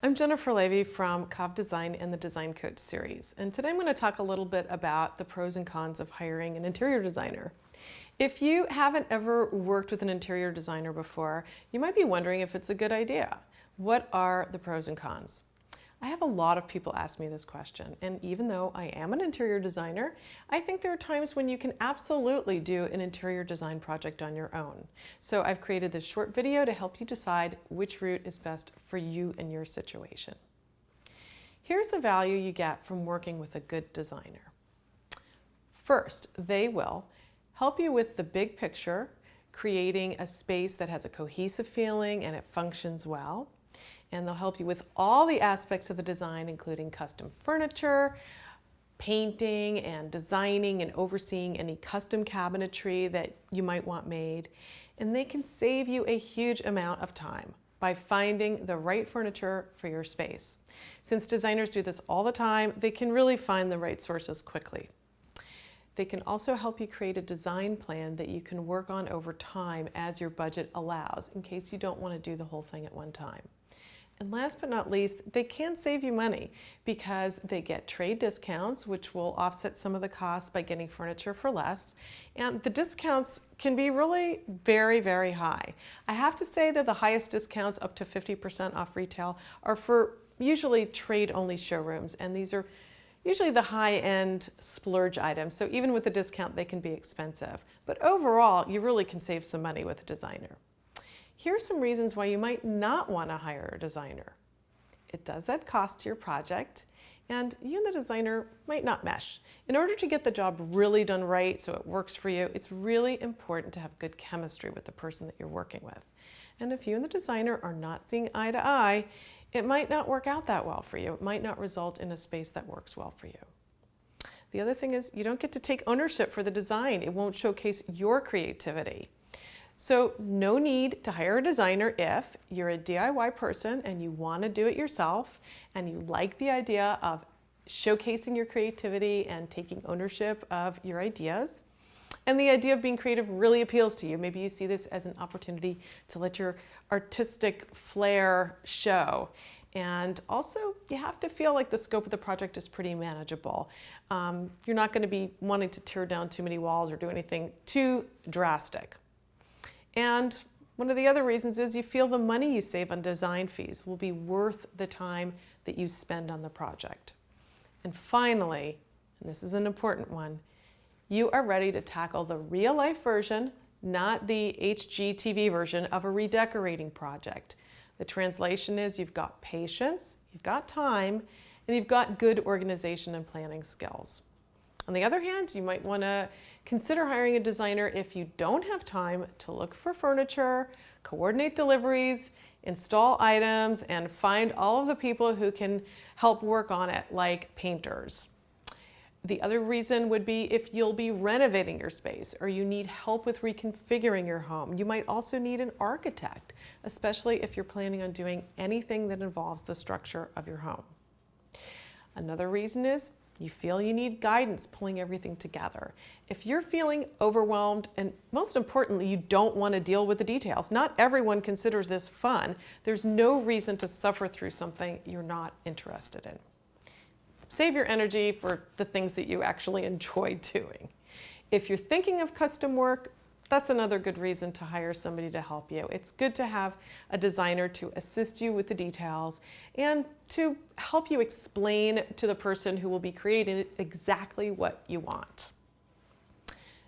I'm Jennifer Levy from Cov Design and the Design Coach series, and today I'm going to talk a little bit about the pros and cons of hiring an interior designer. If you haven't ever worked with an interior designer before, you might be wondering if it's a good idea. What are the pros and cons? I have a lot of people ask me this question, and even though I am an interior designer, I think there are times when you can absolutely do an interior design project on your own. So I've created this short video to help you decide which route is best for you and your situation. Here's the value you get from working with a good designer. First, they will help you with the big picture, creating a space that has a cohesive feeling and it functions well. And they'll help you with all the aspects of the design, including custom furniture, painting and designing and overseeing any custom cabinetry that you might want made. And they can save you a huge amount of time by finding the right furniture for your space. Since designers do this all the time, they can really find the right sources quickly. They can also help you create a design plan that you can work on over time as your budget allows, in case you don't want to do the whole thing at one time. And last but not least, they can save you money because they get trade discounts, which will offset some of the costs by getting furniture for less. And the discounts can be really very, very high. I have to say that the highest discounts, up to 50% off retail, are for usually trade-only showrooms. And these are usually the high-end splurge items. So even with the discount, they can be expensive. But overall, you really can save some money with a designer. Here are some reasons why you might not want to hire a designer. It does add cost to your project, and you and the designer might not mesh. In order to get the job really done right so it works for you, it's really important to have good chemistry with the person that you're working with. And if you and the designer are not seeing eye to eye, it might not work out that well for you. It might not result in a space that works well for you. The other thing is you don't get to take ownership for the design. It won't showcase your creativity. So no need to hire a designer if you're a DIY person and you want to do it yourself and you like the idea of showcasing your creativity and taking ownership of your ideas. And the idea of being creative really appeals to you. Maybe you see this as an opportunity to let your artistic flair show. And also, you have to feel like the scope of the project is pretty manageable. You're not going to be wanting to tear down too many walls or do anything too drastic. And one of the other reasons is you feel the money you save on design fees will be worth the time that you spend on the project. And finally, and this is an important one, you are ready to tackle the real-life version, not the HGTV version of a redecorating project. The translation is you've got patience, you've got time, and you've got good organization and planning skills. On the other hand, you might want to consider hiring a designer if you don't have time to look for furniture, coordinate deliveries, install items, and find all of the people who can help work on it, like painters. The other reason would be if you'll be renovating your space or you need help with reconfiguring your home. You might also need an architect, especially if you're planning on doing anything that involves the structure of your home. Another reason is you feel you need guidance pulling everything together. If you're feeling overwhelmed, and most importantly, you don't want to deal with the details, not everyone considers this fun, there's no reason to suffer through something you're not interested in. Save your energy for the things that you actually enjoy doing. If you're thinking of custom work, that's another good reason to hire somebody to help you. It's good to have a designer to assist you with the details and to help you explain to the person who will be creating exactly what you want.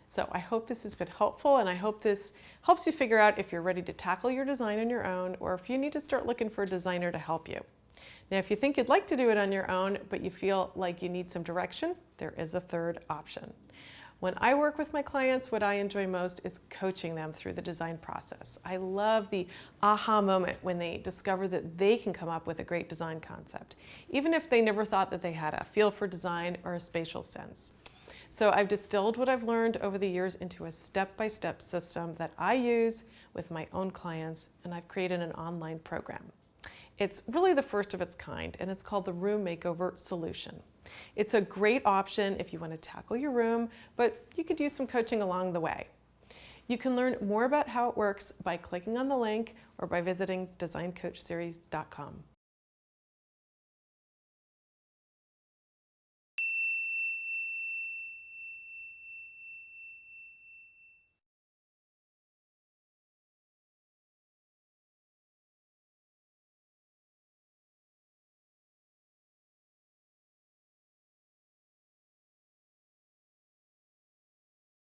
So I hope this has been helpful, and I hope this helps you figure out if you're ready to tackle your design on your own or if you need to start looking for a designer to help you. Now, if you think you'd like to do it on your own, but you feel like you need some direction, there is a third option. When I work with my clients, what I enjoy most is coaching them through the design process. I love the aha moment when they discover that they can come up with a great design concept, even if they never thought that they had a feel for design or a spatial sense. So I've distilled what I've learned over the years into a step-by-step system that I use with my own clients, and I've created an online program. It's really the first of its kind, and it's called the Room Makeover Solution. It's a great option if you want to tackle your room, but you could use some coaching along the way. You can learn more about how it works by clicking on the link or by visiting designcoachseries.com.